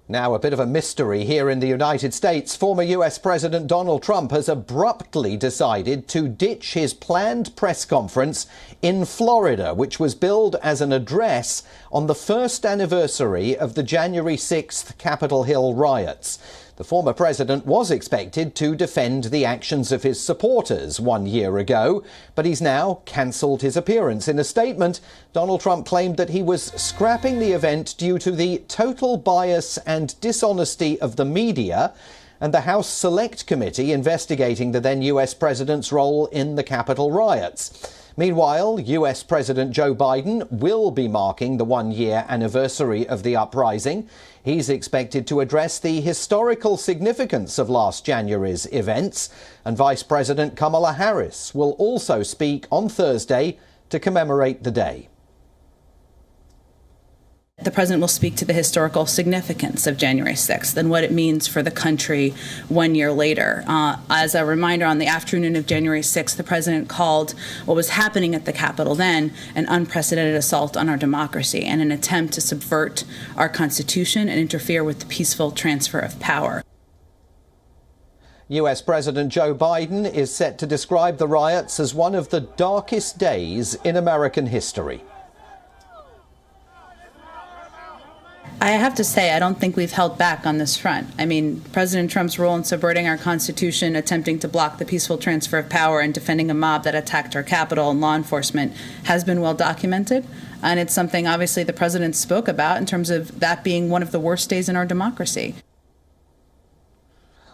Now, a bit of a mystery here in the United States. Former US President Donald Trump has abruptly decided to ditch his planned press conference in Florida, which was billed as an address on the first anniversary of the January 6th Capitol Hill riots. The former president was expected to defend the actions of his supporters 1 year ago, but he's now cancelled his appearance. In a statement, Donald Trump claimed that he was scrapping the event due to the total bias and dishonesty of the media and the House Select Committee investigating the then US president's role in the Capitol riots. Meanwhile, US President Joe Biden will be marking the 1 year anniversary of the uprising. He's expected to address the historical significance of last January's events, and Vice President Kamala Harris will also speak on Thursday to commemorate the day. The president will speak to the historical significance of January 6th and what it means for the country 1 year later. As a reminder, on the afternoon of January 6th, the president called what was happening at the Capitol then an unprecedented assault on our democracy and an attempt to subvert our Constitution and interfere with the peaceful transfer of power. US President Joe Biden is set to describe the riots as one of the darkest days in American history. I have to say, I don't think we've held back on this front. I mean, President Trump's role in subverting our Constitution, attempting to block the peaceful transfer of power, and defending a mob that attacked our Capitol and law enforcement has been well documented. And it's something, obviously, the president spoke about in terms of that being one of the worst days in our democracy.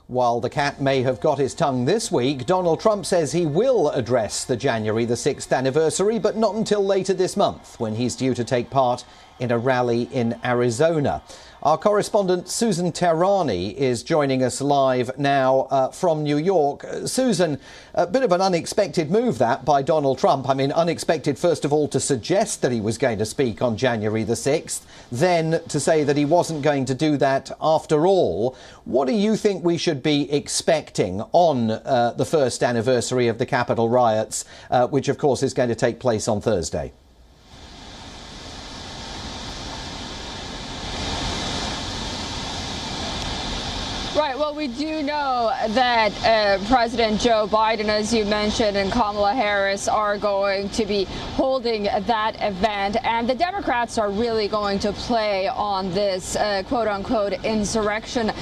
While the cat may have got his tongue this week, Donald Trump says he will address the January the 6th anniversary, but not until later this month, when he's due to take part in a rally in Arizona. Our correspondent Susan Tehrani is joining us live now from New York. Susan, a bit of an unexpected move that by Donald Trump. I mean, unexpected, first of all, to suggest that he was going to speak on January the 6th, then to say that he wasn't going to do that after all. What do you think we should be expecting on the first anniversary of the Capitol riots, which, of course, is going to take place on Thursday? Right. Well, we do know that President Joe Biden, as you mentioned, and Kamala Harris are going to be holding that event. And the Democrats are really going to play on this quote unquote insurrection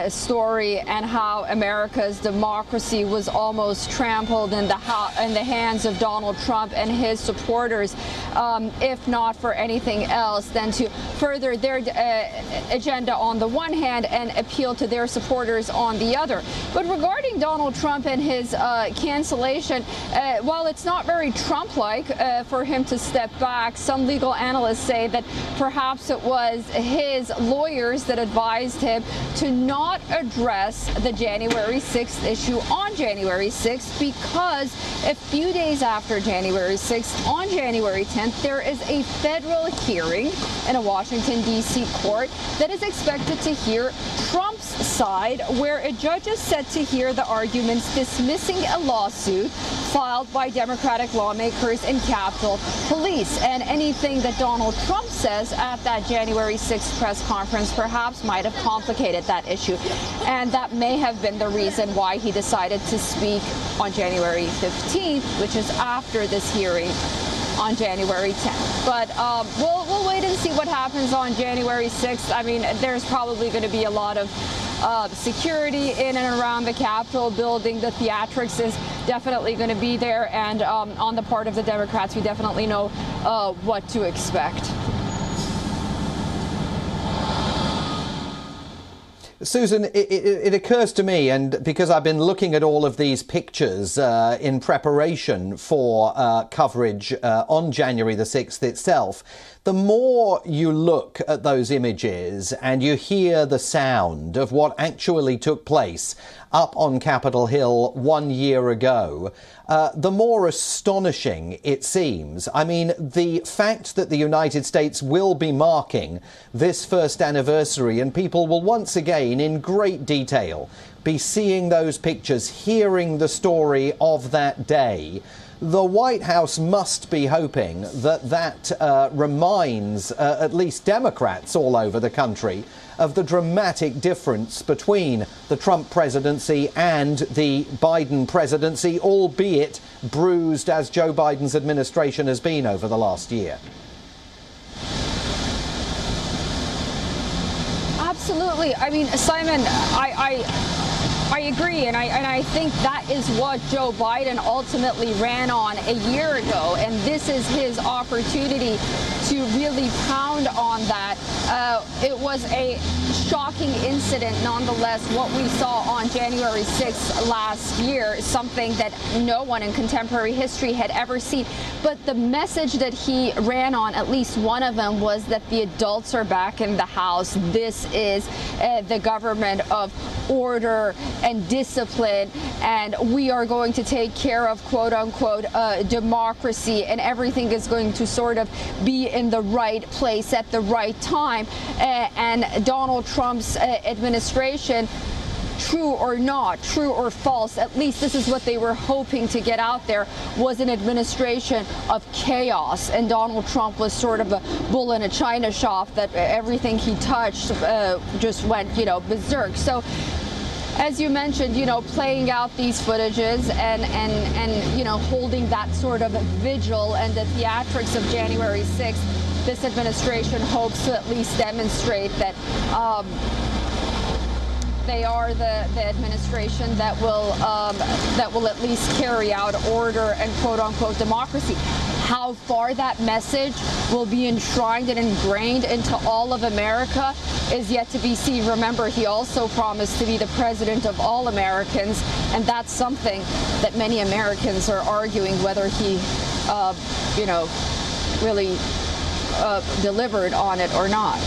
story and how America's democracy was almost trampled in the hands of Donald Trump and his supporters, if not for anything else than to further their agenda on the one hand and appeal to their supporters on the other. But regarding Donald Trump and his cancellation, while it's not very Trump-like for him to step back, some legal analysts say that perhaps it was his lawyers that advised him to not address the January 6th issue on January 6th, because a few days after January 6th, on January 10th, there is a federal hearing in a Washington, D.C. court that is expected to hear Trump's side, where a judge is set to hear the arguments dismissing a lawsuit filed by Democratic lawmakers and Capitol Police. And anything that Donald Trump says at that January 6th press conference perhaps might have complicated that issue. And that may have been the reason why he decided to speak on January 15th, which is after this hearing on January 10th. But we'll wait and see what happens on January 6th. I mean, there's probably going to be a lot of security in and around the Capitol building. The theatrics is definitely going to be there. And on the part of the Democrats, we definitely know what to expect. Susan, it occurs to me, and because I've been looking at all of these pictures in preparation for coverage on January the 6th itself, the more you look at those images and you hear the sound of what actually took place up on Capitol Hill 1 year ago, the more astonishing it seems. I mean, the fact that the United States will be marking this first anniversary, and people will once again, in great detail, be seeing those pictures, hearing the story of that day. The White House must be hoping that reminds at least Democrats all over the country of the dramatic difference between the Trump presidency and the Biden presidency, albeit bruised as Joe Biden's administration has been over the last year? Absolutely. I mean, Simon, I agree, and I think that is what Joe Biden ultimately ran on a year ago, and this is his opportunity to really pound on that. It was a shocking incident, nonetheless, what we saw on January 6th last year, something that no one in contemporary history had ever seen. But the message that he ran on, at least one of them, was that the adults are back in the house. This is the government of order and discipline, and we are going to take care of, quote unquote, democracy, and everything is going to sort of be in the right place at the right time. And Donald Trump's administration, true or not, true or false, at least this is what they were hoping to get out there, was an administration of chaos. And Donald Trump was sort of a bull in a china shop, that everything he touched just went, berserk. So, as you mentioned, playing out these footages and holding that sort of vigil and the theatrics of January 6th, this administration hopes to at least demonstrate that they are the administration that will at least carry out order and quote unquote democracy. How far that message will be enshrined and ingrained into all of America is yet to be seen. Remember, he also promised to be the president of all Americans, and that's something that many Americans are arguing whether he, really delivered on it or not.